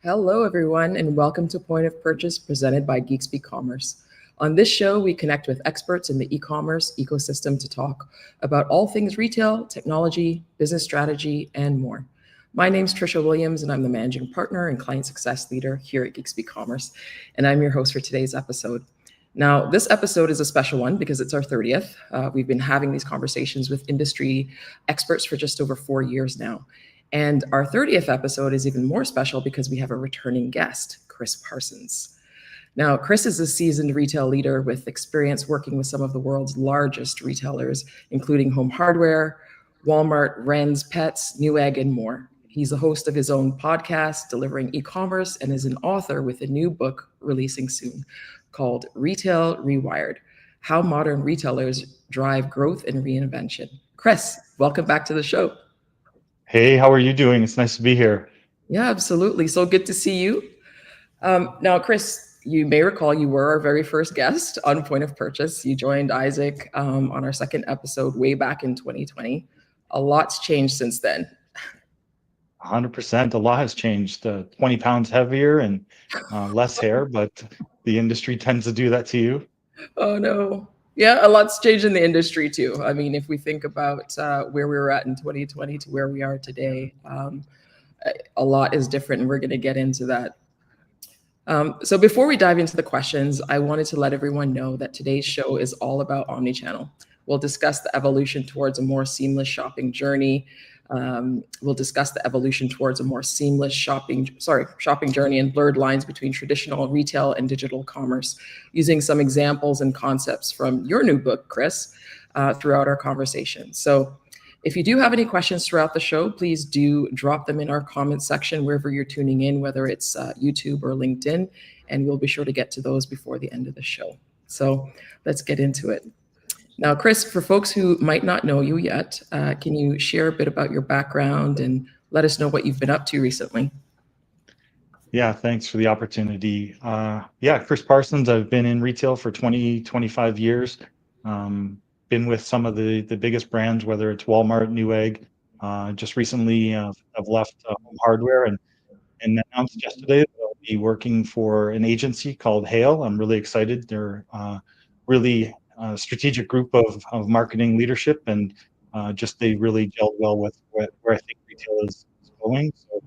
Hello, everyone, and welcome to Point of Purchase presented by Geeks Ecommerce. On this show, we connect with experts in the e-commerce ecosystem to talk about all things retail, technology, business strategy, and more. My name is Trisha Williams, and I'm the managing partner and client success leader here at Geeks Ecommerce, and I'm your host for today's episode. Now, this episode is a special one because it's our 30th. We've been having these conversations with industry experts for just over 4 years now. And our 30th episode is even more special because we have a returning guest, Chris Parsons. Now, Chris is a seasoned retail leader with experience working with some of the world's largest retailers, including Home Hardware, Walmart, Wren's, Pets, Newegg, and more. He's a host of his own podcast, Delivering E-commerce, and is an author with a new book releasing soon called Retail Rewired: How Modern Retailers Drive Growth and Reinvention. Chris, welcome back to the show. Hey, how are you doing? It's nice to be here. Yeah, absolutely. So good to see you. Now, Chris, you may recall you were our very first guest on Point of Purchase. You joined Isaac on our second episode way back in 2020. A lot's changed since then. 100%. A lot has changed. 20 pounds heavier and less hair, but the industry tends to do that to you. Oh, no. Yeah, a lot's changed in the industry too. I mean, if we think about where we were at in 2020 to where we are today, a lot is different, and we're going to get into that. So before we dive into the questions, I wanted to let everyone know that today's show is all about Omnichannel. We'll discuss the evolution towards a more seamless shopping journey. We'll discuss the evolution towards a more seamless shopping journey and blurred lines between traditional retail and digital commerce, using some examples and concepts from your new book, Chris, throughout our conversation. So if you do have any questions throughout the show, please do drop them in our comments section wherever you're tuning in, whether it's YouTube or LinkedIn, and we'll be sure to get to those before the end of the show. So let's get into it. Now, Chris, for folks who might not know you yet, can you share a bit about your background and let us know what you've been up to recently? Yeah, thanks for the opportunity. Chris Parsons. I've been in retail for 25 years. Been with some of the biggest brands, whether it's Walmart, Newegg. Just recently, I've left Home Hardware and announced yesterday that I'll be working for an agency called Hale. I'm really excited. They're really strategic group of marketing leadership, and they really gelled well with where I think retail is going. So,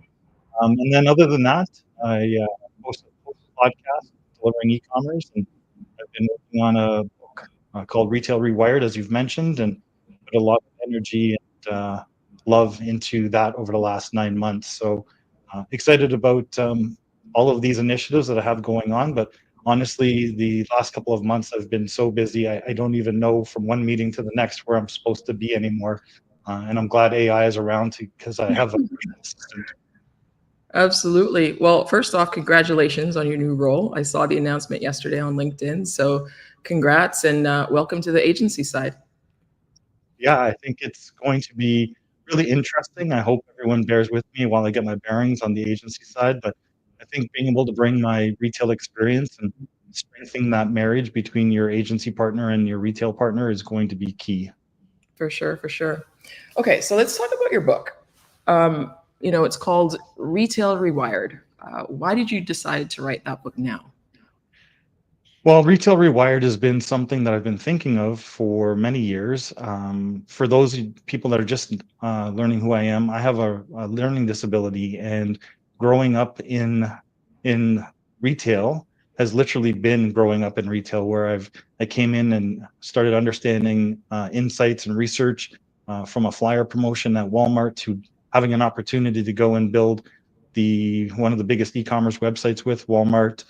and then other than that, I host a podcast, Delivering E-commerce, and I've been working on a book called Retail Rewired, as you've mentioned, and put a lot of energy and love into that over the last 9 months. So excited about all of these initiatives that I have going on, but honestly, the last couple of months I've been so busy, I don't even know from one meeting to the next where I'm supposed to be anymore. And I'm glad AI is around because I have a assistant. Absolutely. Well, first off, congratulations on your new role. I saw the announcement yesterday on LinkedIn. So congrats and welcome to the agency side. Yeah, I think it's going to be really interesting. I hope everyone bears with me while I get my bearings on the agency side. But I think being able to bring my retail experience and strengthening that marriage between your agency partner and your retail partner is going to be key. For sure, for sure. Okay, so let's talk about your book. It's called Retail Rewired. Why did you decide to write that book now? Well, Retail Rewired has been something that I've been thinking of for many years. For those people that are just learning who I am, I have a learning disability, and growing up in retail has literally been growing up in retail, where I came in and started understanding insights and research from a flyer promotion at Walmart to having an opportunity to go and build one of the biggest e-commerce websites with Walmart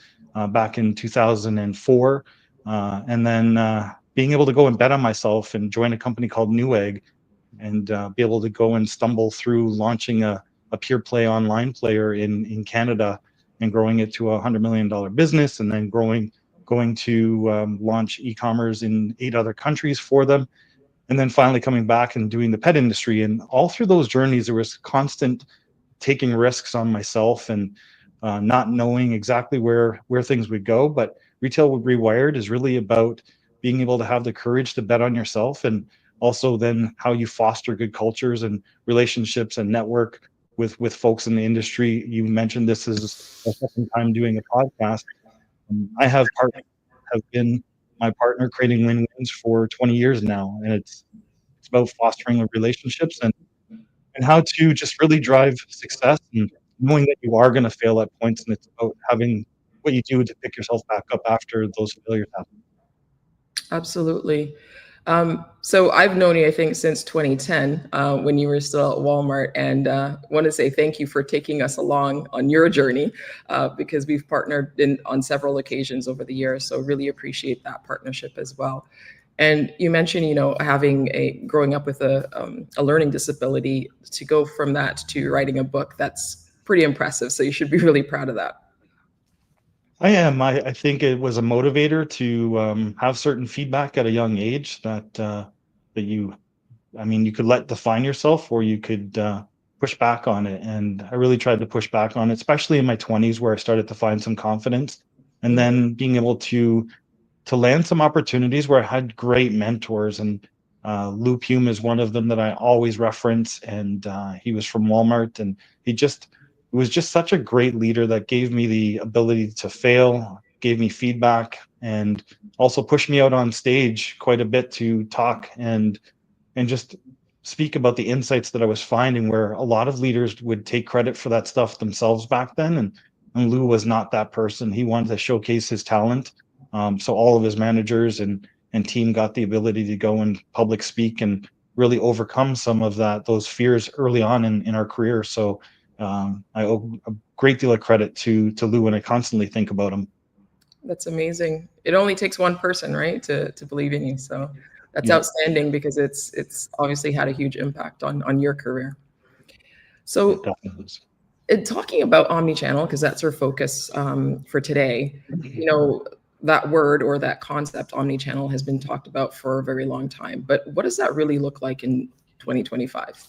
back in 2004, and then being able to go and bet on myself and join a company called Newegg, and be able to go and stumble through launching a pure play online player in Canada and growing it to a $100 million business, and then going to launch e-commerce in 8 other countries for them, and then finally coming back and doing the pet industry. And all through those journeys, there was constant taking risks on myself and not knowing exactly where things would go. But Retail Rewired is really about being able to have the courage to bet on yourself, and also then how you foster good cultures and relationships and network with folks in the industry. You mentioned this is a second time doing a podcast. I have been my partner creating win-wins for 20 years now, and it's about fostering relationships and how to just really drive success and knowing that you are going to fail at points, and it's about having what you do to pick yourself back up after those failures happen. Absolutely. So I've known you, I think, since 2010, when you were still at Walmart, and want to say thank you for taking us along on your journey, because we've partnered on several occasions over the years. So really appreciate that partnership as well. And you mentioned, growing up with a learning disability, to go from that to writing a book. That's pretty impressive. So you should be really proud of that. I am. I think it was a motivator to have certain feedback at a young age that you could let define yourself, or you could push back on it. And I really tried to push back on it, especially in my 20s, where I started to find some confidence, and then being able to land some opportunities where I had great mentors. And Lou Pume is one of them that I always reference. And he was from Walmart, and he was just such a great leader that gave me the ability to fail, gave me feedback, and also pushed me out on stage quite a bit to talk and just speak about the insights that I was finding, where a lot of leaders would take credit for that stuff themselves back then. And Lou was not that person. He wanted to showcase his talent. So all of his managers and team got the ability to go and public speak and really overcome some of those fears early on in our career. So I owe a great deal of credit to Lou, and I constantly think about him. That's amazing. It only takes one person, right, to believe in you. So that's Yeah, outstanding, because it's obviously had a huge impact on your career. it So definitely is. talking about omnichannel, because that's our focus for today, that word or that concept, omnichannel, has been talked about for a very long time. But what does that really look like in 2025?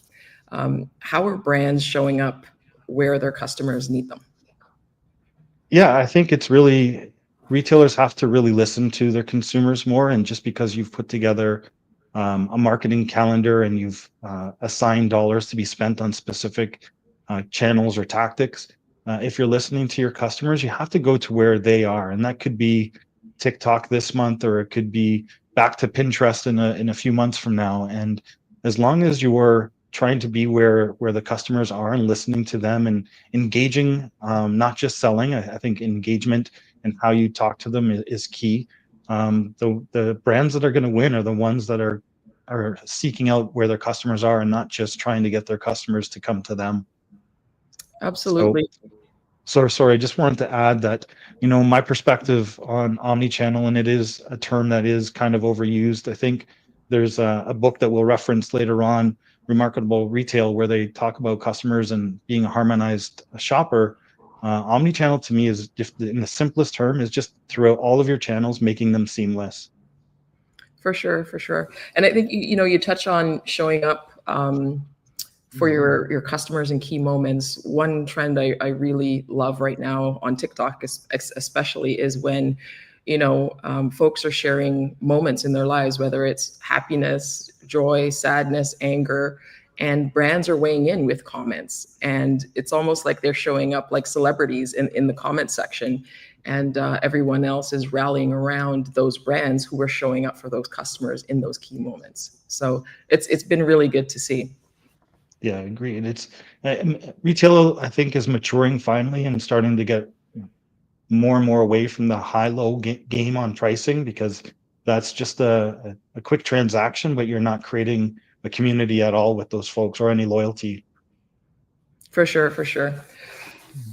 How are brands showing up where their customers need them? Yeah, I think it's really retailers have to really listen to their consumers more. And just because you've put together a marketing calendar and you've assigned dollars to be spent on specific channels or tactics, if you're listening to your customers, you have to go to where they are, and that could be TikTok this month, or it could be back to Pinterest in a few months from now. And as long as you're trying to be where the customers are and listening to them and engaging, not just selling. I think engagement and how you talk to them is key. The brands that are going to win are the ones that are seeking out where their customers are and not just trying to get their customers to come to them. So, Absolutely. sorry, I just wanted to add that, my perspective on omnichannel, and it is a term that is kind of overused. I think there's a book that we'll reference later on, Remarkable Retail, where they talk about customers and being a harmonized shopper. Omnichannel to me is, just in the simplest term, is just throughout all of your channels, making them seamless. For sure, for sure. And I think you touch on showing up for your customers in key moments. One trend I really love right now on TikTok, especially, is when folks are sharing moments in their lives, whether it's happiness, joy, sadness, anger, and brands are weighing in with comments. And it's almost like they're showing up like celebrities in the comment section, and everyone else is rallying around those brands who are showing up for those customers in those key moments. So it's been really good to see. Yeah, I agree. And it's retail, I think, is maturing finally and starting to get more and more away from the high-low game on pricing, because that's just a quick transaction, but you're not creating a community at all with those folks or any loyalty. For sure, for sure.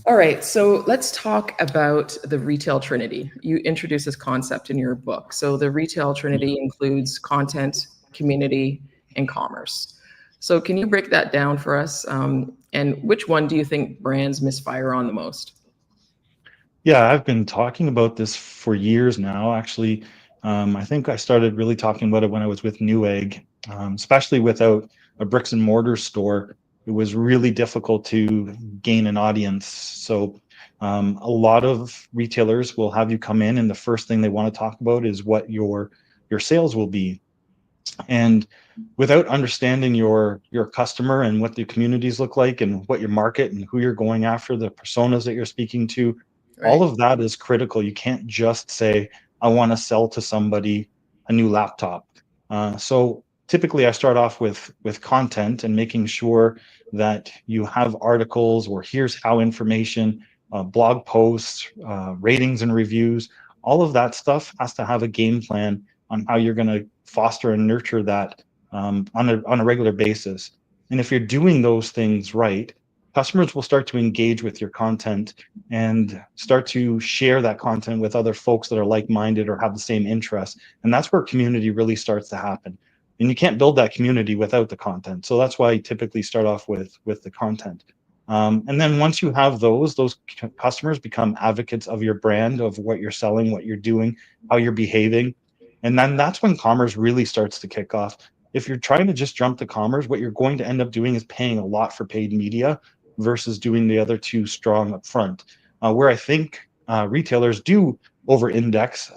All right, so let's talk about the retail trinity. You introduce this concept in your book. So the retail trinity includes content, community, and commerce. So can you break that down for us? And which one do you think brands misfire on the most? Yeah, I've been talking about this for years now. Actually, I think I started really talking about it when I was with Newegg, especially without a bricks and mortar store. It was really difficult to gain an audience. So a lot of retailers will have you come in, and the first thing they want to talk about is what your sales will be. And without understanding your customer and what the communities look like and what your market and who you're going after, the personas that you're speaking to, all Right. of that is critical. You can't just say, I want to sell to somebody a new laptop. So typically I start off with content and making sure that you have articles or here's how information, blog posts, ratings and reviews, all of that stuff has to have a game plan on how you're going to foster and nurture that on a regular basis. And if you're doing those things right, customers will start to engage with your content and start to share that content with other folks that are like-minded or have the same interests. And that's where community really starts to happen. And you can't build that community without the content. So that's why I typically start off with the content. And then once you have those customers become advocates of your brand, of what you're selling, what you're doing, how you're behaving. And then that's when commerce really starts to kick off. If you're trying to just jump to commerce, what you're going to end up doing is paying a lot for paid media versus doing the other two strong up front. Where I think retailers do over index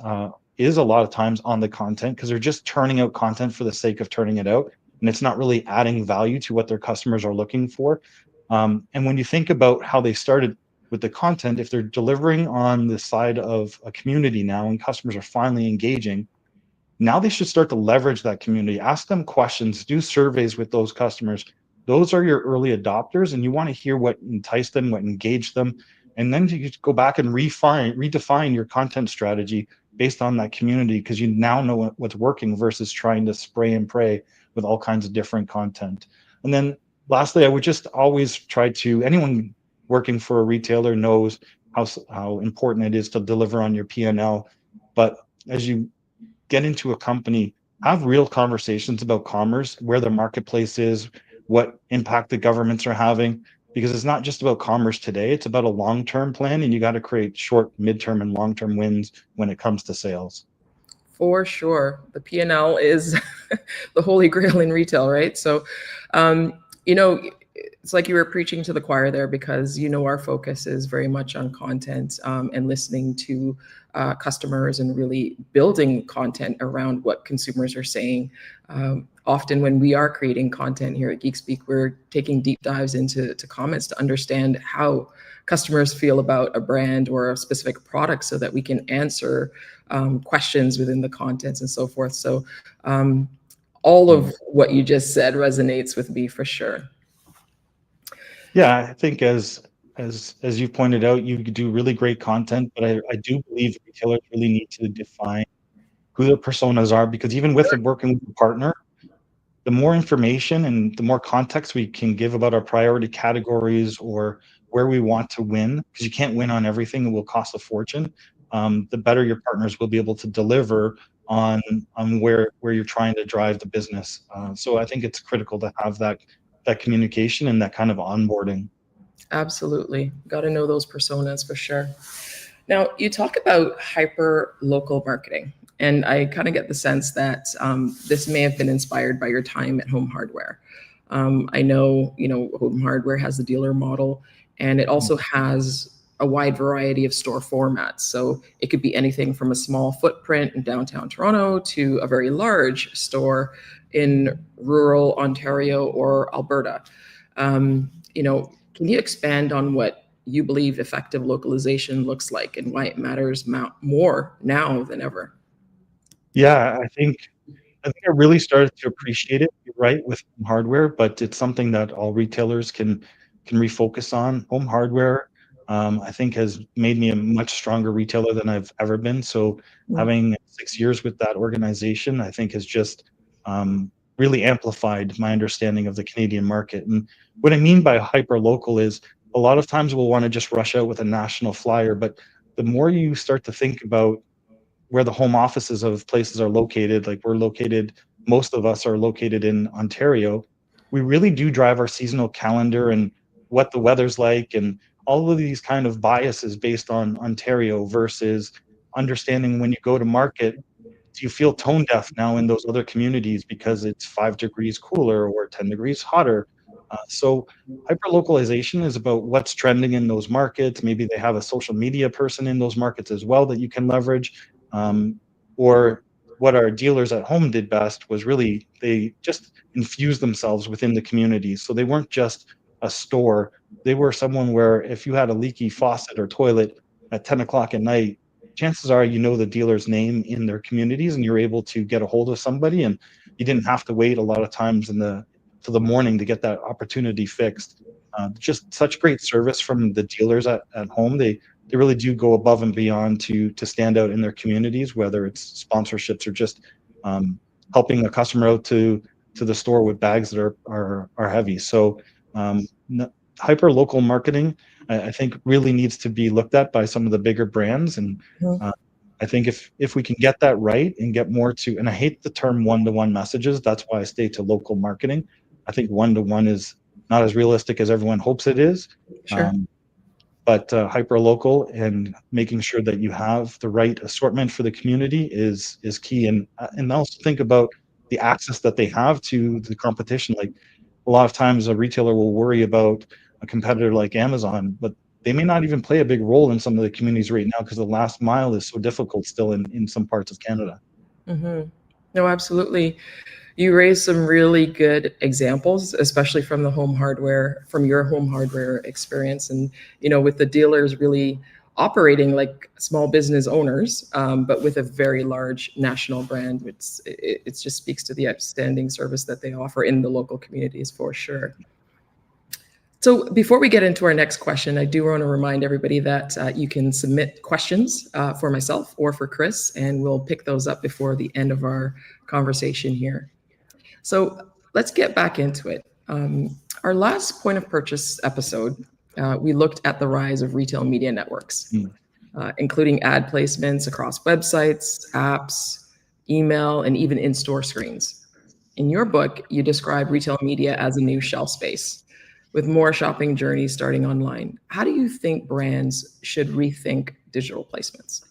is a lot of times on the content because they're just turning out content for the sake of turning it out. And it's not really adding value to what their customers are looking for. And when you think about how they started with the content, if they're delivering on the side of a community now and customers are finally engaging, now they should start to leverage that community, ask them questions, do surveys with those customers. Those are your early adopters, and you want to hear what enticed them, what engaged them. And then you go back and redefine your content strategy based on that community because you now know what's working versus trying to spray and pray with all kinds of different content. And then lastly, I would just always try to, anyone working for a retailer knows how important it is to deliver on your P&L. But as you get into a company, have real conversations about commerce, where the marketplace is, what impact the governments are having, because it's not just about commerce today, it's about a long-term plan, and you got to create short, midterm, and long-term wins when it comes to sales. For sure. The P&L is the holy grail in retail, right? So, um, you know, it's like you were preaching to the choir there because, our focus is very much on content and listening to customers and really building content around what consumers are saying. Often when we are creating content here at GeekSpeak, we're taking deep dives into comments to understand how customers feel about a brand or a specific product so that we can answer questions within the contents and so forth. So all of what you just said resonates with me for sure. Yeah, I think as you pointed out, you do really great content, but I do believe retailers really need to define who their personas are because even with working with a partner, the more information and the more context we can give about our priority categories or where we want to win, because you can't win on everything, it will cost a fortune. The better your partners will be able to deliver on where you're trying to drive the business. So I think it's critical to have that communication and that kind of onboarding. Absolutely. Got to know those personas for sure. Now, you talk about hyper local marketing, and I kind of get the sense that this may have been inspired by your time at Home Hardware. I know, Home Hardware has the dealer model, and it also has a wide variety of store formats. So it could be anything from a small footprint in downtown Toronto to a very large store in rural Ontario or Alberta. Can you expand on what you believe effective localization looks like and why it matters more now than ever? Yeah, I think I really started to appreciate it, you're right, with home hardware, but it's something that all retailers can refocus on. Home hardware, I think has made me a much stronger retailer than I've ever been. So Mm. having 6 years with that organization, I think has just really amplified my understanding of the Canadian market. And what I mean by hyper local is a lot of times we'll want to just rush out with a national flyer, but the more you start to think about where the home offices of places are located, like most of us are located in Ontario, we really do drive our seasonal calendar and what the weather's like and all of these kind of biases based on Ontario versus understanding when you go to market, do you feel tone deaf now in those other communities because it's 5 degrees cooler or 10 degrees hotter? So hyperlocalization is about what's trending in those markets. Maybe they have a social media person in those markets as well that you can leverage, or what our dealers at home did best was really they just infused themselves within the community. So they weren't just a store. They were someone where if you had a leaky faucet or toilet at 10 o'clock at night, chances are you know the dealer's name in their communities and you're able to get a hold of somebody, and you didn't have to wait a lot of times in the to the morning to get that opportunity fixed. Just such great service from the dealers at home. They really do go above and beyond to stand out in their communities, whether it's sponsorships or just helping a customer out to the store with bags that are heavy. So um, hyper local marketing, I think, really needs to be looked at by some of the bigger brands. And Mhm. I think if we can get that right and get more to, and I hate the term one-to-one messages, that's why I stay to local marketing. I think one-to-one is not as realistic as everyone hopes it is. Sure. Um, but hyper local and making sure that you have the right assortment for the community is key. And also think about the access that they have to the competition. Like a lot of times a retailer will worry about a competitor like Amazon, but they may not even play a big role in some of the communities right now because the last mile is so difficult still in some parts of Canada. Hmm. No, absolutely. You raised some really good examples, especially from the home hardware, from your home hardware experience, and with the dealers really operating like small business owners, but with a very large national brand. It just speaks to the outstanding service that they offer in the local communities for sure. So before we get into our next question, I do want to remind everybody that you can submit questions for myself or for Chris, and we'll pick those up before the end of our conversation here. So let's get back into it. Our last point of purchase episode, we looked at the rise of retail media networks, Mm. including ad placements across websites, apps, email, and even in-store screens. In your book, you describe retail media as a new shelf space with more shopping journeys starting online. How do you think brands should rethink digital placements?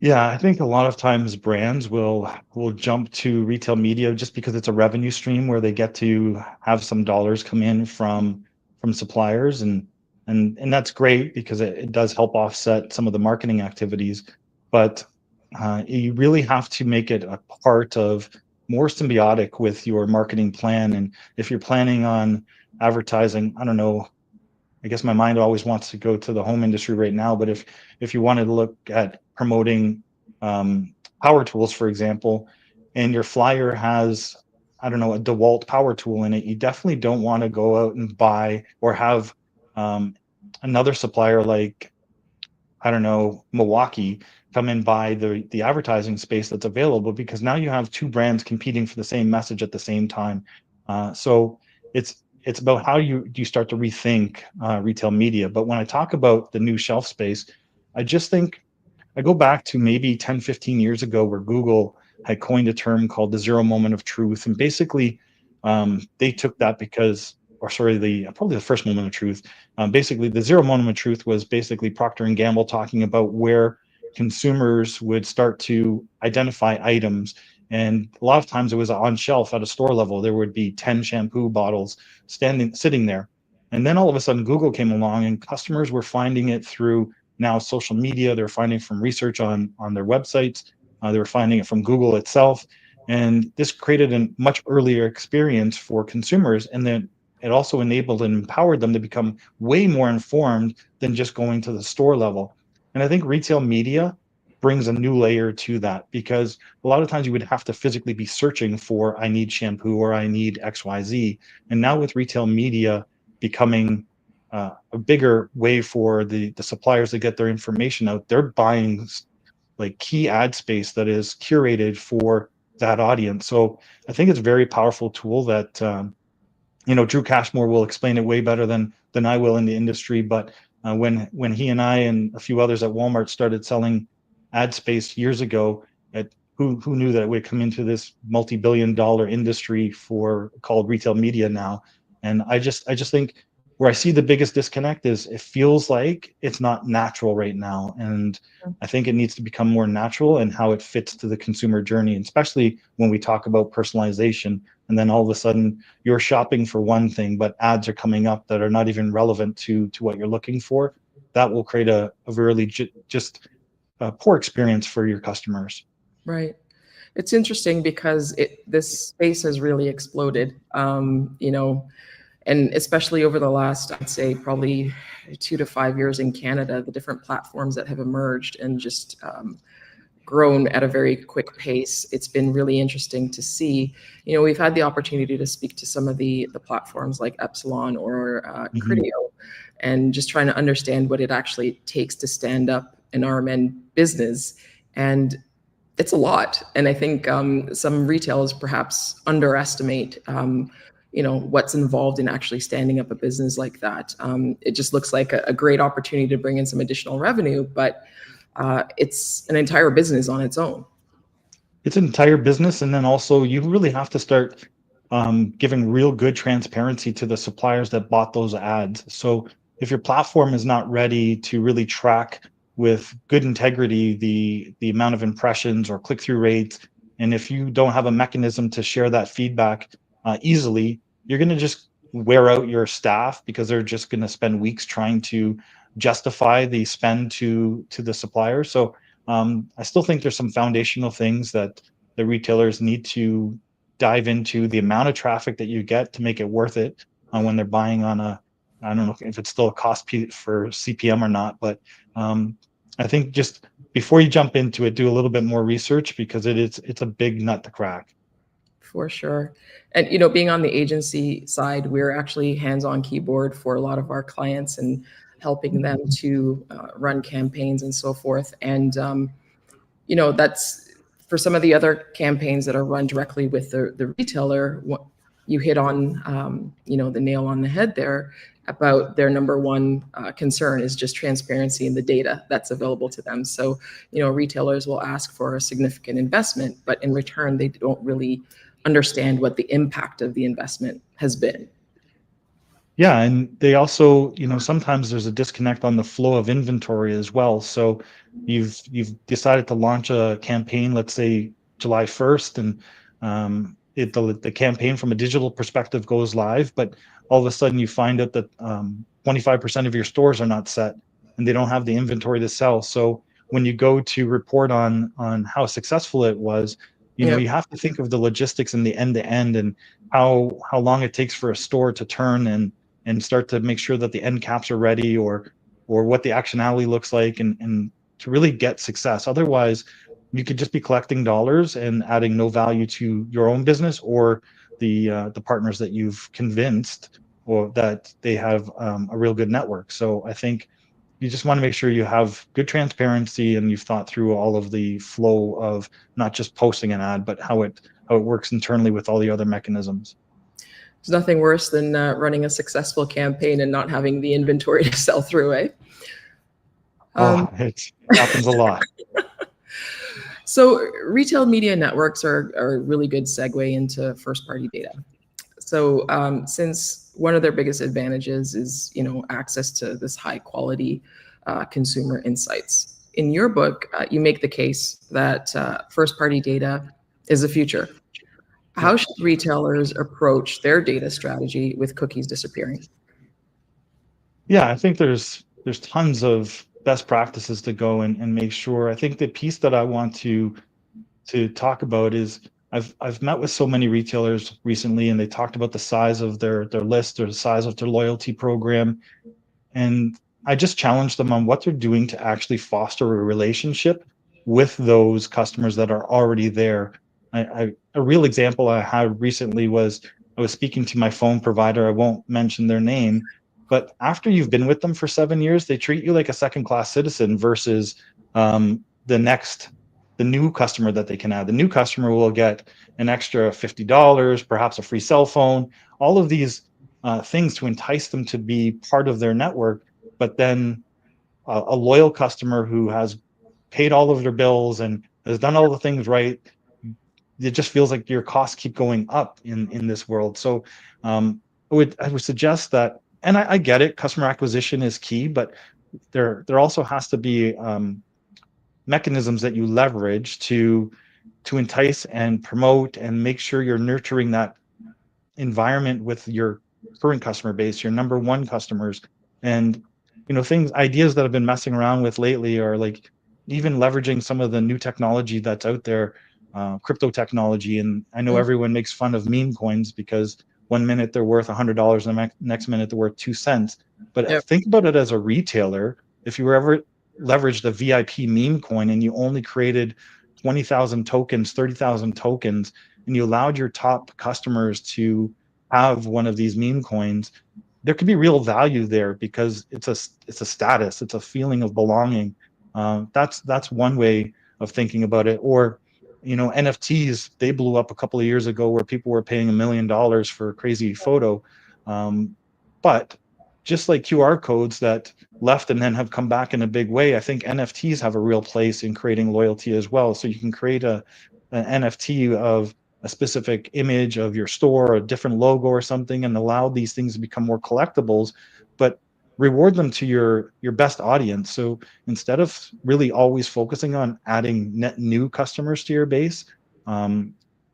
Yeah, I think a lot of times brands will jump to retail media just because it's a revenue stream where they get to have some dollars come in from suppliers, and that's great because it does help offset some of the marketing activities. But you really have to make it a part of more symbiotic with your marketing plan. And if you're planning on advertising, I don't know, I guess my mind always wants to go to the home industry right now, but if you wanted to look at promoting power tools, for example, and your flyer has, I don't know, a DeWalt power tool in it, you definitely don't want to go out and buy or have um, another supplier like, I don't know, Milwaukee come and buy the advertising space that's available, because now you have two brands competing for the same message at the same time. So it's about how you start to rethink retail media. But when I talk about the new shelf space, I just think I go back to maybe 10, 15 years ago where Google had coined a term called the zero moment of truth. And basically, they took that because, or sorry, probably the first moment of truth. Basically, the zero moment of truth was basically Procter and Gamble talking about where consumers would start to identify items. And a lot of times it was on shelf at a store level. There would be 10 shampoo bottles sitting there. And then all of a sudden, Google came along and customers were finding it through now social media. They're finding from research on their websites. They were finding it from Google itself, and this created a much earlier experience for consumers. And then it also enabled and empowered them to become way more informed than just going to the store level. And I think retail media brings a new layer to that, because a lot of times you would have to physically be searching for, I need shampoo or I need XYZ. And now with retail media becoming a bigger way for the suppliers to get their information out, they're buying like key ad space that is curated for that audience. So I think it's a very powerful tool that Drew Cashmore will explain it way better than I will in the industry. But when he and I and a few others at Walmart started selling ad space years ago, who knew that it would come into this multi-billion-dollar industry for called retail media now? And I just think where I see the biggest disconnect is it feels like it's not natural right now, and I think it needs to become more natural in how it fits to the consumer journey, and especially when we talk about personalization. And then all of a sudden you're shopping for one thing, but ads are coming up that are not even relevant to what you're looking for. That will create a really just a poor experience for your customers. Right. It's interesting because this space has really exploded, and especially over the last, I'd say, probably 2 to 5 years in Canada, the different platforms that have emerged and just grown at a very quick pace. It's been really interesting to see. We've had the opportunity to speak to some of the platforms like Epsilon or Mhm. Criteo, and just trying to understand what it actually takes to stand up an RMN business. And it's a lot. And I think some retailers perhaps underestimate, what's involved in actually standing up a business like that. It just looks like a great opportunity to bring in some additional revenue, but it's an entire business on its own. It's an entire business, and then also you really have to start giving real good transparency to the suppliers that bought those ads. So if your platform is not ready to really track with good integrity the amount of impressions or click-through rates, and if you don't have a mechanism to share that feedback easily, you're going to just wear out your staff because they're just going to spend weeks trying to justify the spend to the supplier. So I still think there's some foundational things that the retailers need to dive into, the amount of traffic that you get to make it worth it when they're buying on I don't know if it's still a cost for CPM or not, but I think just before you jump into it, do a little bit more research because it's a big nut to crack. For sure. And being on the agency side, we're actually hands-on keyboard for a lot of our clients and helping them to run campaigns and so forth. And that's for some of the other campaigns that are run directly with the retailer. What you hit on, the nail on the head there about their number one concern is just transparency in the data that's available to them. So, retailers will ask for a significant investment, but in return, they don't really understand what the impact of the investment has been. Yeah, and they also, sometimes there's a disconnect on the flow of inventory as well. So you've decided to launch a campaign, let's say July 1st, and the campaign from a digital perspective goes live, but all of a sudden you find out that 25% of your stores are not set and they don't have the inventory to sell. So when you go to report on how successful it was, Yeah. you have to think of the logistics and the end to end and how long it takes for a store to turn and start to make sure that the end caps are ready or what the actionality looks like and to really get success. Otherwise, you could just be collecting dollars and adding no value to your own business or the partners that you've convinced or that they have a real good network. So I think you just want to make sure you have good transparency and you've thought through all of the flow of not just posting an ad, but how it works internally with all the other mechanisms. There's nothing worse than running a successful campaign and not having the inventory to sell through, eh? It happens a lot. So retail media networks are a really good segue into first-party data. So since one of their biggest advantages is access to this high-quality consumer insights, in your book you make the case that first-party data is the future. How should retailers approach their data strategy with cookies disappearing? Yeah, I think there's tons of best practices to go and make sure. I think the piece that I want to talk about is I've met with so many retailers recently and they talked about the size of their list or the size of their loyalty program. And I just challenged them on what they're doing to actually foster a relationship with those customers that are already there. A real example I had recently was I was speaking to my phone provider. I won't mention their name, but after you've been with them for 7 years, they treat you like a second-class citizen versus the new customer that they can add. The new customer will get an extra $50, perhaps a free cell phone, all of these things to entice them to be part of their network. But then a loyal customer who has paid all of their bills and has done all the things right, it just feels like your costs keep going up in this world. So I would suggest that, and I get it, customer acquisition is key, but there also has to be mechanisms that you leverage to entice and promote and make sure you're nurturing that environment with your current customer base, your number one customers. And ideas that I've been messing around with lately are like even leveraging some of the new technology that's out there, crypto technology. And I know everyone makes fun of meme coins because 1 minute they're worth $100 and the next minute they're worth 2 cents. But Yep. think about it as a retailer. If you were ever leveraged a VIP meme coin and you only created 20,000 tokens, 30,000 tokens, and you allowed your top customers to have one of these meme coins, there could be real value there because it's a status, it's a feeling of belonging. That's one way of thinking about it. Or, NFTs, they blew up a couple of years ago where people were paying $1 million for a crazy photo. But just like QR codes that left and then have come back in a big way, I think NFTs have a real place in creating loyalty as well. So you can create an NFT of a specific image of your store, a different logo or something, and allow these things to become more collectibles, but reward them to your best audience. So instead of really always focusing on adding net new customers to your base,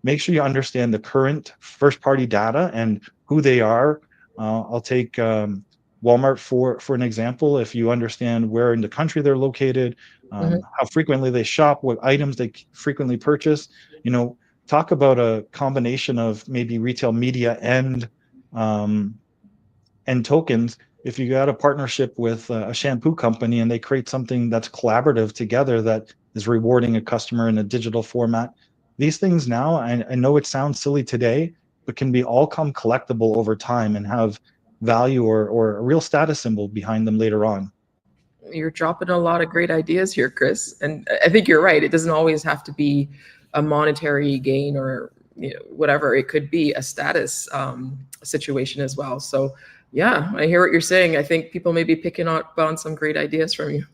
make sure you understand the current first party data and who they are. I'll take Walmart for an example. If you understand where in the country they're located, how frequently they shop, what items they frequently purchase, talk about a combination of maybe retail media and tokens. If you got a partnership with a shampoo company and they create something that's collaborative together that is rewarding a customer in a digital format, these things now, I know it sounds silly today, but can be all come collectible over time and have value or a real status symbol behind them later on. You're dropping a lot of great ideas here, Chris. And I think you're right. It doesn't always have to be a monetary gain or whatever. It could be a status situation as well. So yeah, I hear what you're saying. I think people may be picking up on some great ideas from you.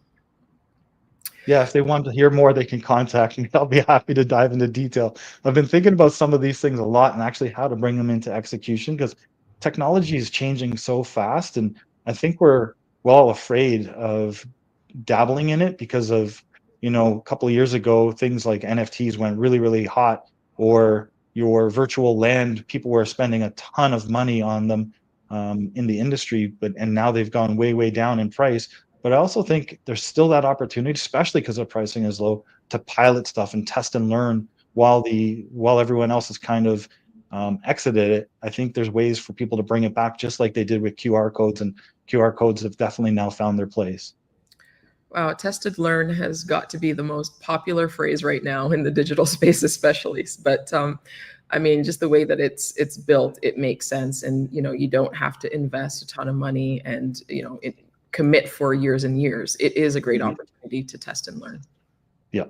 Yeah, if they want to hear more, they can contact me. I'll be happy to dive into detail. I've been thinking about some of these things a lot and actually how to bring them into execution because technology is changing so fast. And I think we're all afraid of dabbling in it because of, a couple of years ago, things like NFTs went really, really hot, or your virtual land, people were spending a ton of money on them in the industry, and now they've gone way, way down in price. But I also think there's still that opportunity, especially because the pricing is low, to pilot stuff and test and learn while everyone else has kind of exited it. I think there's ways for people to bring it back, just like they did with QR codes, and QR codes have definitely now found their place. Wow, tested learn has got to be the most popular phrase right now in the digital space, especially. But I mean, just the way that it's built, it makes sense, and you don't have to invest a ton of money and commit for years and years. It is a great opportunity to test and learn. Yeah.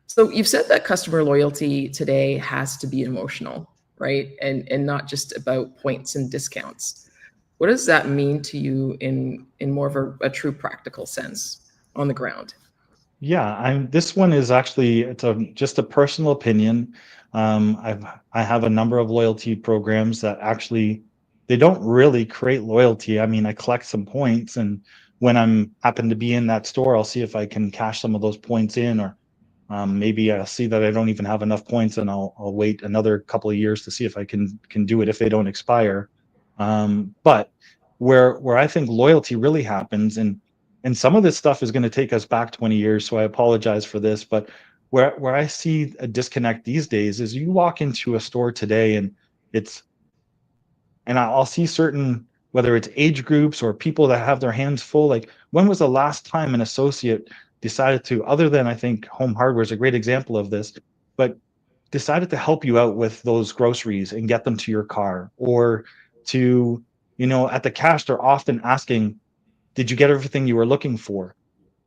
So you've said that customer loyalty today has to be emotional, right? And not just about points and discounts. What does that mean to you in more of a true practical sense on the ground? Yeah, this one is actually, it's just a personal opinion. I have a number of loyalty programs that actually, they don't really create loyalty. I mean, I collect some points, and when I'm happen to be in that store, I'll see if I can cash some of those points in, or maybe I'll see that I don't even have enough points, and I'll wait another couple of years to see if I can do it if they don't expire. But where I think loyalty really happens, and some of this stuff is going to take us back 20 years, so I apologize for this, but where I see a disconnect these days is you walk into a store today and I'll see certain, whether it's age groups or people that have their hands full, like when was the last time an associate decided to, other than I think Home Hardware is a great example of this, but decided to help you out with those groceries and get them to your car, or to, at the cash, they're often asking, did you get everything you were looking for?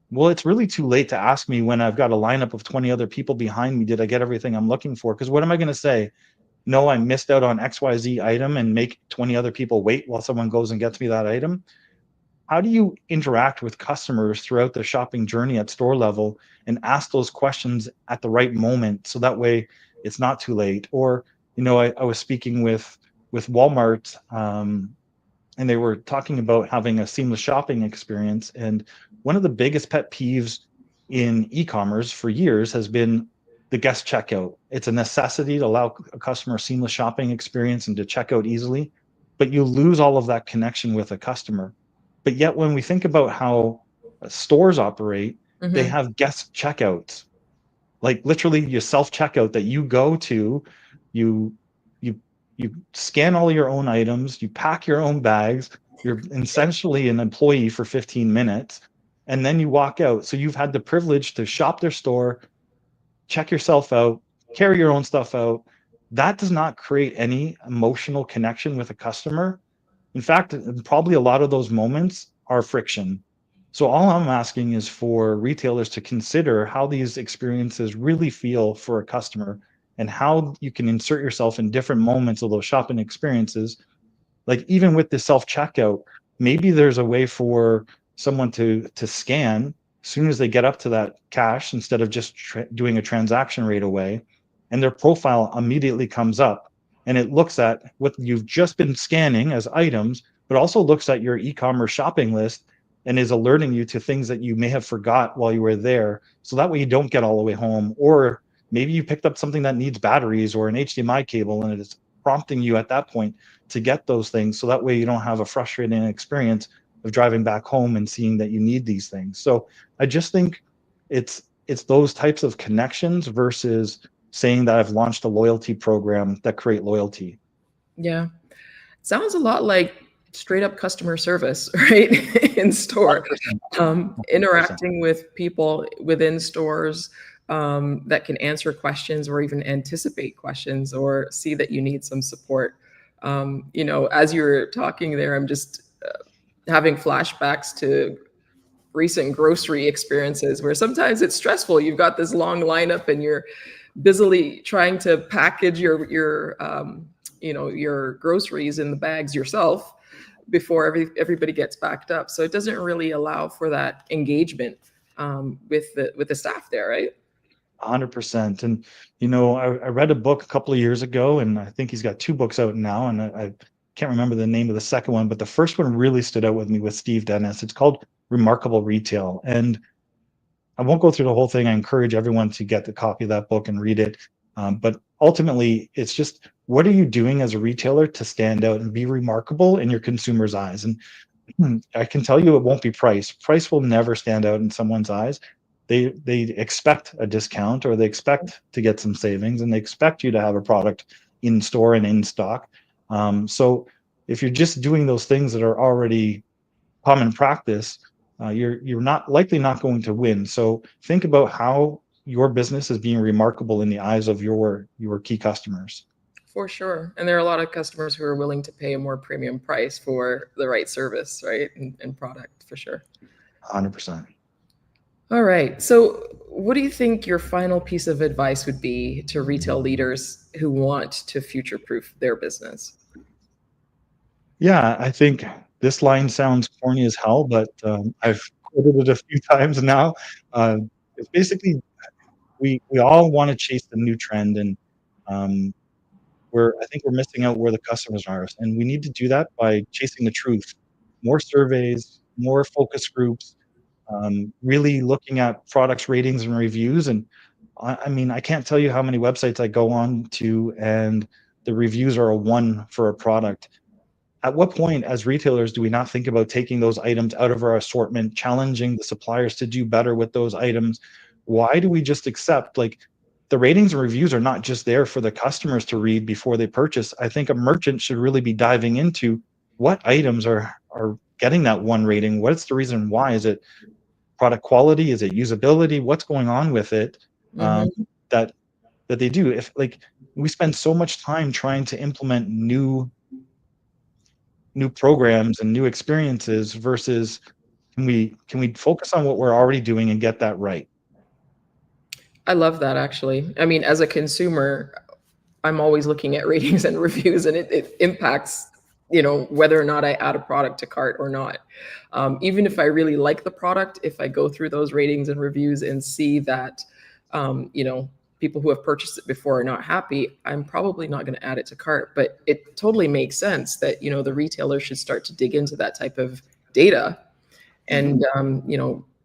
Well, it's really too late to ask me when I've got a lineup of 20 other people behind me, did I get everything I'm looking for? Because what am I going to say? No, I missed out on XYZ item, and make 20 other people wait while someone goes and gets me that item? How do you interact with customers throughout the shopping journey at store level and ask those questions at the right moment, so that way it's not too late? Or, I was speaking with Walmart, and they were talking about having a seamless shopping experience. And one of the biggest pet peeves in e-commerce for years has been the guest checkout. It's a necessity to allow a customer a seamless shopping experience and to check out easily, but you lose all of that connection with a customer. But yet when we think about how stores operate, They Mhm. have guest checkouts, like literally your self checkout that you go to, you you you scan all your own items, you pack your own bags, you're essentially an employee for 15 minutes, and then you walk out. So you've had the privilege to shop their store, check yourself out, carry your own stuff out. That does not create any emotional connection with a customer. In fact, probably a lot of those moments are friction. So all I'm asking is for retailers to consider how these experiences really feel for a customer and how you can insert yourself in different moments of those shopping experiences. Like even with the self checkout, maybe there's a way for someone to scan as soon as they get up to that cash instead of just doing a transaction right away, and their profile immediately comes up and it looks at what you've just been scanning as items, but also looks at your e-commerce shopping list and is alerting you to things that you may have forgot while you were there. So that way you don't get all the way home, or maybe you picked up something that needs batteries or an HDMI cable and it is prompting you at that point to get those things, so that way you don't have a frustrating experience of driving back home and seeing that you need these things. So I just think it's those types of connections versus saying that I've launched a loyalty program that create loyalty. Yeah. Sounds a lot like straight up customer service, right? In store. 100%. 100%. Interacting with people within stores that can answer questions or even anticipate questions or see that you need some support. As you're talking there, I'm just having flashbacks to recent grocery experiences where sometimes it's stressful. You've got this long lineup and you're busily trying to package your groceries in the bags yourself before everybody gets backed up. So it doesn't really allow for that engagement with the staff there, right? 100%. And I read a book a couple of years ago, and I think he's got two books out now, and I can't remember the name of the second one, but the first one really stood out with me with Steve Dennis. It's called Remarkable Retail. And I won't go through the whole thing. I encourage everyone to get the copy of that book and read it. But ultimately, it's just, what are you doing as a retailer to stand out and be remarkable in your consumers' eyes? And I can tell you it won't be price. Price will never stand out in someone's eyes. They expect a discount, or they expect to get some savings, and they expect you to have a product in store and in stock. So if you're just doing those things that are already common practice, you're not going to win. So think about how your business is being remarkable in the eyes of your key customers. For sure. And there are a lot of customers who are willing to pay a more premium price for the right service, right? And product for sure. 100%. All right. So, what do you think your final piece of advice would be to retail leaders who want to future proof their business? Yeah, I think this line sounds corny as hell, but I've quoted it a few times now. Uh, it's basically, we all want to chase the new trend, and um, I think we're missing out where the customers are, and we need to do that by chasing the truth. More surveys, more focus groups, really looking at products ratings and reviews. And I mean, I can't tell you how many websites I go on to and the reviews are a 1 for a product. At what point as retailers do we not think about taking those items out of our assortment, challenging the suppliers to do better with those items? Why do we just accept, like, the ratings and reviews are not just there for the customers to read before they purchase? I think a merchant should really be diving into what items are getting that 1 rating. What's the reason why? Is it product quality? Is it usability? What's going on with it? Um, Hmm. that that they do. If, like, we spend so much time trying to implement new programs and new experiences versus, can we focus on what we're already doing and get that right? I love that actually. I mean, as a consumer, I'm always looking at ratings and reviews, and it impacts, whether or not I add a product to cart or not. Even if I really like the product, if I go through those ratings and reviews and see that, people who have purchased it before are not happy, I'm probably not going to add it to cart. But it totally makes sense that, the retailer should start to dig into that type of data and,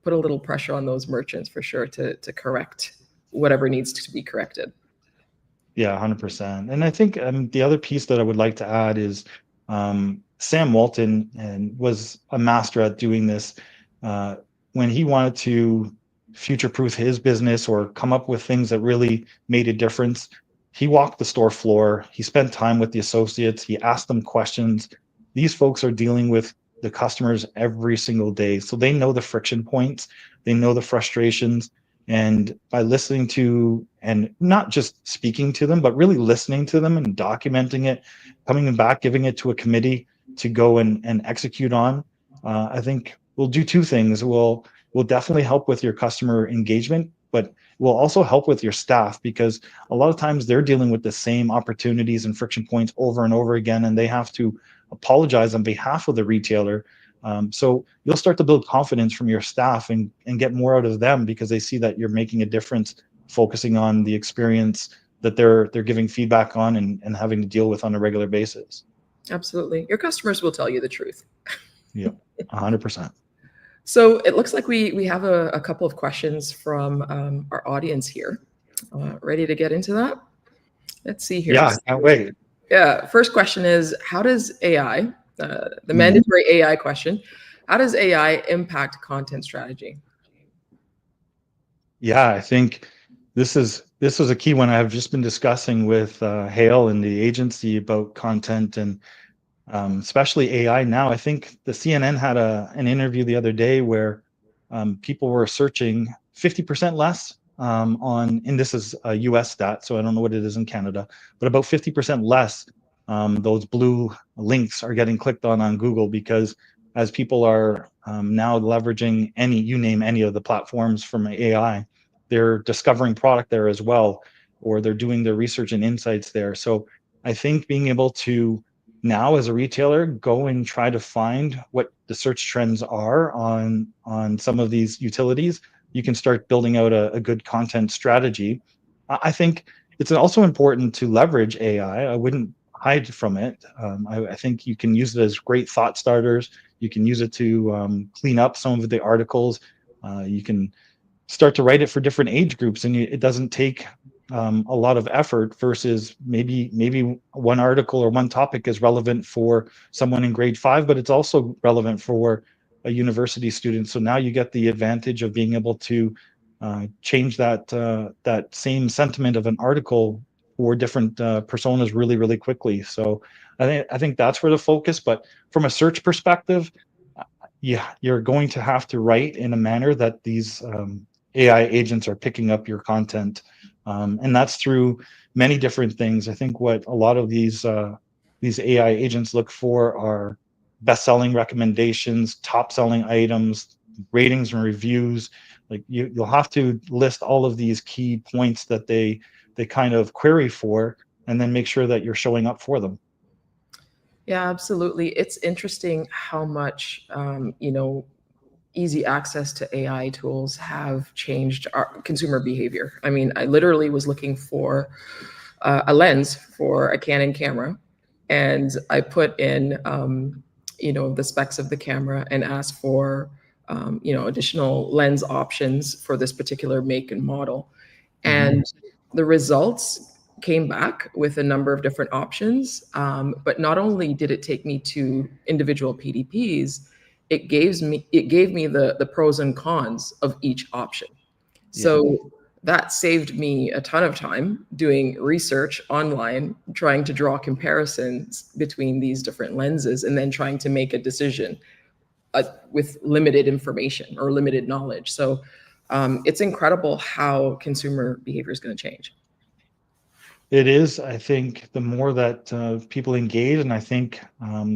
put a little pressure on those merchants for sure to correct whatever needs to be corrected. Yeah, 100%. And I think the other piece that I would like to add is, Sam Walton and was a master at doing this. When he wanted to future-proof his business or come up with things that really made a difference, he walked the store floor. He spent time with the associates. He asked them questions. These folks are dealing with the customers every single day, so they know the friction points, they know the frustrations. And by listening to, and not just speaking to them, but really listening to them and documenting it, coming back, giving it to a committee to go and execute on, I think we'll do two things. We'll definitely help with your customer engagement, but will also help with your staff, because a lot of times they're dealing with the same opportunities and friction points over and over again, and they have to apologize on behalf of the retailer. So you'll start to build confidence from your staff and get more out of them, because they see that you're making a difference, focusing on the experience that they're giving feedback on and having to deal with on a regular basis. Absolutely. Your customers will tell you the truth. Yeah, 100%. So it looks like we have a couple of questions from our audience here. Ready to get into that? Let's see here. Yeah, I can't wait. Yeah. First question is, how does AI, the mandatory AI question, how does AI impact content strategy? Yeah, I think this was a key one. I've just been discussing with Hale and the agency about content, and especially AI now. I think the CNN had an interview the other day where people were searching 50% less and this is a US stat, so I don't know what it is in Canada, but about 50% less those blue links are getting clicked on Google, because as people are now leveraging you name any of the platforms from AI, they're discovering product there as well, or they're doing their research and insights there. So I think being able to now as a retailer go and try to find what the search trends are on some of these utilities, you can start building out a good content strategy. I think it's also important to leverage AI. I wouldn't hide from it. I think you can use it as great thought starters. You can use it to clean up some of the articles. You can start to write it for different age groups, and it doesn't take a lot of effort, versus maybe one article or one topic is relevant for someone in grade 5, but it's also relevant for a university student. So now you get the advantage of being able to change that same sentiment of an article for different personas really quickly. So I think that's where the focus. But from a search perspective, yeah, you're going to have to write in a manner that these AI agents are picking up your content. And that's through many different things. I think what a lot of these AI agents look for are best-selling recommendations, top-selling items, ratings and reviews. Like you'll have to list all of these key points that they kind of query for, and then make sure that you're showing up for them. Yeah, absolutely. It's interesting how much, easy access to AI tools have changed our consumer behavior. I mean, I literally was looking for a lens for a Canon camera, and I put in, the specs of the camera and asked for, additional lens options for this particular make and model. And the results came back with a number of different options. But not only did it take me to individual PDPs, it gave me the pros and cons of each option. So that saved me a ton of time doing research online, trying to draw comparisons between these different lenses, and then trying to make a decision with limited information or limited knowledge. So it's incredible how consumer behavior is going to change. It is. I think the more that people engage, and I think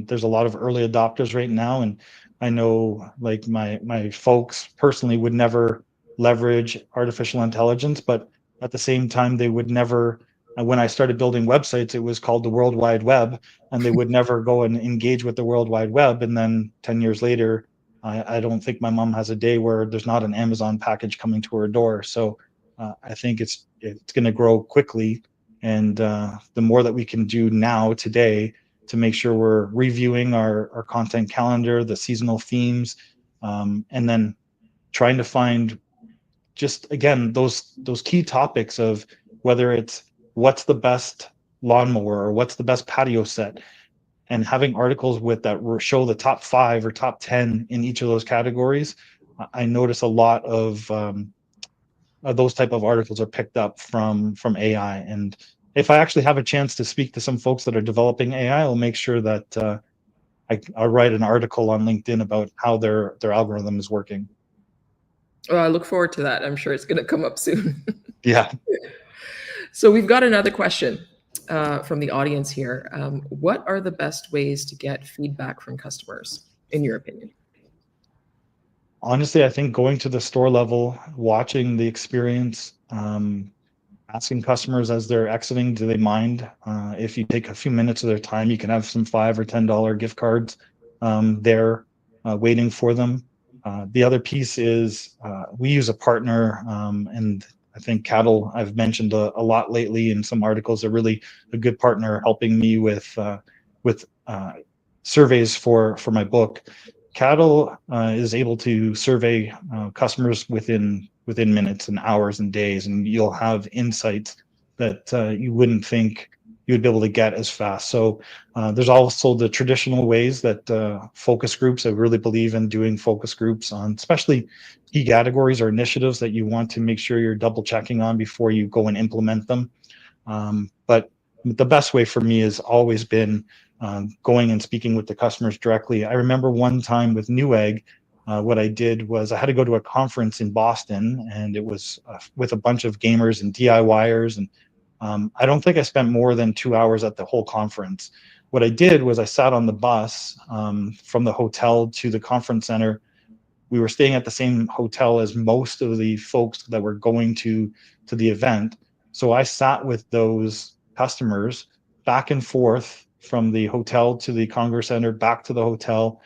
there's a lot of early adopters right now, and I know like my folks personally would never leverage artificial intelligence, but at the same time they would never. When I started building websites, it was called the World Wide Web, and they would never go and engage with the World Wide Web. And then 10 years later, I don't think my mom has a day where there's not an Amazon package coming to her door. So I think it's going to grow quickly. And the more that we can do now today to make sure we're reviewing our content calendar, the seasonal themes, and then trying to find just again those key topics of whether it's what's the best lawnmower or what's the best patio set, and having articles with that show the top 5 or top 10 in each of those categories. I notice a lot of those type of articles are picked up from AI. And if I actually have a chance to speak to some folks that are developing AI, I'll make sure that I'll write an article on LinkedIn about how their algorithm is working. Well, I look forward to that. I'm sure it's going to come up soon. Yeah. So we've got another question from the audience here. What are the best ways to get feedback from customers, in your opinion? Honestly, I think going to the store level, watching the experience, asking customers as they're exiting, do they mind? If you take a few minutes of their time, you can have some $5 or $10 gift cards there waiting for them. The other piece is we use a partner, and I think Cattle I've mentioned a lot lately in some articles. Are really a good partner helping me with surveys for my book. Cattle is able to survey customers within minutes and hours and days, and you'll have insights that you wouldn't think you would be able to get as fast. So there's also the traditional ways that focus groups. I really believe in doing focus groups on especially key categories or initiatives that you want to make sure you're double checking on before you go and implement them. But the best way for me has always been going and speaking with the customers directly. I remember one time with Newegg, what I did was I had to go to a conference in Boston, and it was with a bunch of gamers and DIYers. And I don't think I spent more than 2 hours at the whole conference. What I did was I sat on the bus from the hotel to the conference center. We were staying at the same hotel as most of the folks that were going to the event. So I sat with those customers back and forth from the hotel to the Congress Center, back to the hotel,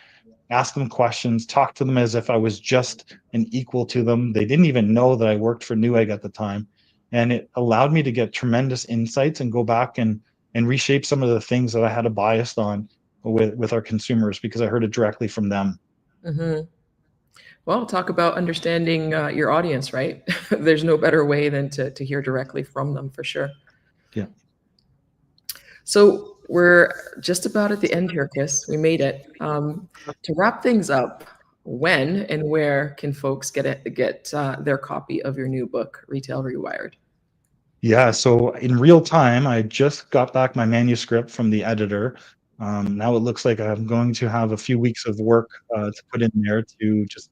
ask them questions, talk to them as if I was just an equal to them. They didn't even know that I worked for Newegg at the time. And it allowed me to get tremendous insights and go back and reshape some of the things that I had a bias on with our consumers, because I heard it directly from them. Mm-hmm. Well, talk about understanding your audience, right? There's no better way than to hear directly from them, for sure. Yeah. So we're just about at the end here, Chris. We made it. To wrap things up, when and where can folks get their copy of your new book, Retail Rewired? Yeah, so in real time, I just got back my manuscript from the editor. Now it looks like I'm going to have a few weeks of work to put in there to just,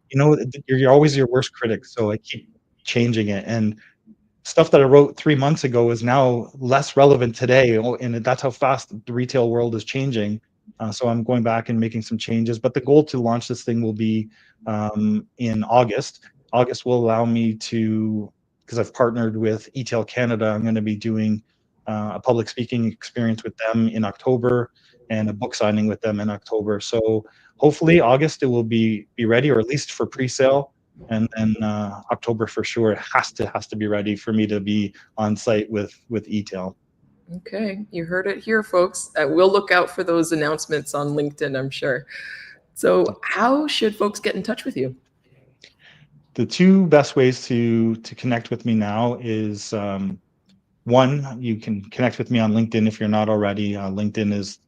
you're always your worst critic. So I keep changing it. And stuff that I wrote 3 months ago is now less relevant today. And that's how fast the retail world is changing. So I'm going back and making some changes. But the goal to launch this thing will be in August. August will allow me to, because I've partnered with eTail Canada, I'm going to be doing a public speaking experience with them in October and a book signing with them in October. So hopefully August it will be ready, or at least for pre-sale. And then October for sure, it has to be ready for me to be on site with eTail. Okay, you heard it here, folks. We'll look out for those announcements on LinkedIn, I'm sure. So how should folks get in touch with you? The two best ways to connect with me now is one, you can connect with me on LinkedIn if you're not already. LinkedIn is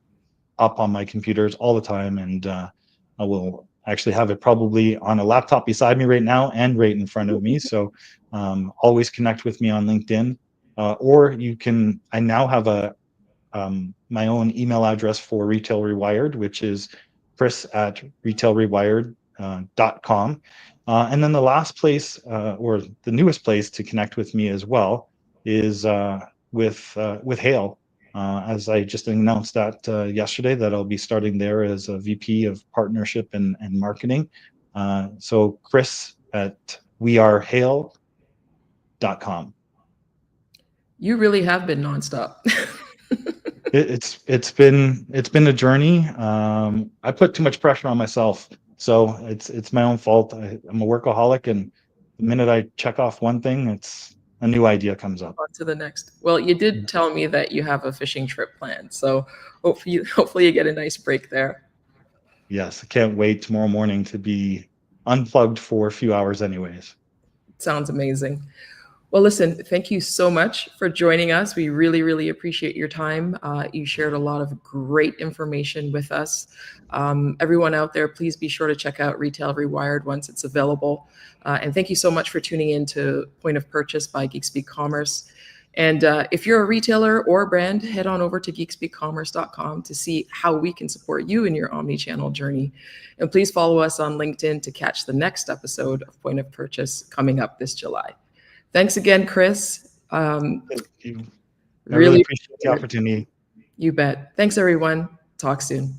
up on my computers all the time, and I will actually have it probably on a laptop beside me right now and right in front of me. So always connect with me on LinkedIn, or you can. I now have my own email address for Retail Rewired, which is chris@retailrewired.com. And then the last place, or the newest place to connect with me as well, is with Hale. As I just announced that yesterday, that I'll be starting there as a VP of Partnership and Marketing. So chris@wearehale.com. You really have been nonstop. It's been a journey. I put too much pressure on myself, so it's my own fault. I'm a workaholic, and the minute I check off one thing, it's a new idea comes up. On to the next. Well, you did tell me that you have a fishing trip planned, so hopefully you get a nice break there. Yes, I can't wait tomorrow morning to be unplugged for a few hours anyways. Sounds amazing. Well, listen, thank you so much for joining us. We really, really appreciate your time. You shared a lot of great information with us. Everyone out there, please be sure to check out Retail Rewired once it's available. And thank you so much for tuning in to Point of Purchase by GeekSpeak Commerce. And if you're a retailer or a brand, head on over to geekspeakcommerce.com to see how we can support you in your omnichannel journey. And please follow us on LinkedIn to catch the next episode of Point of Purchase coming up this July. Thanks again, Chris. Thank you. I Really appreciate the opportunity. You bet. Thanks, everyone. Talk soon.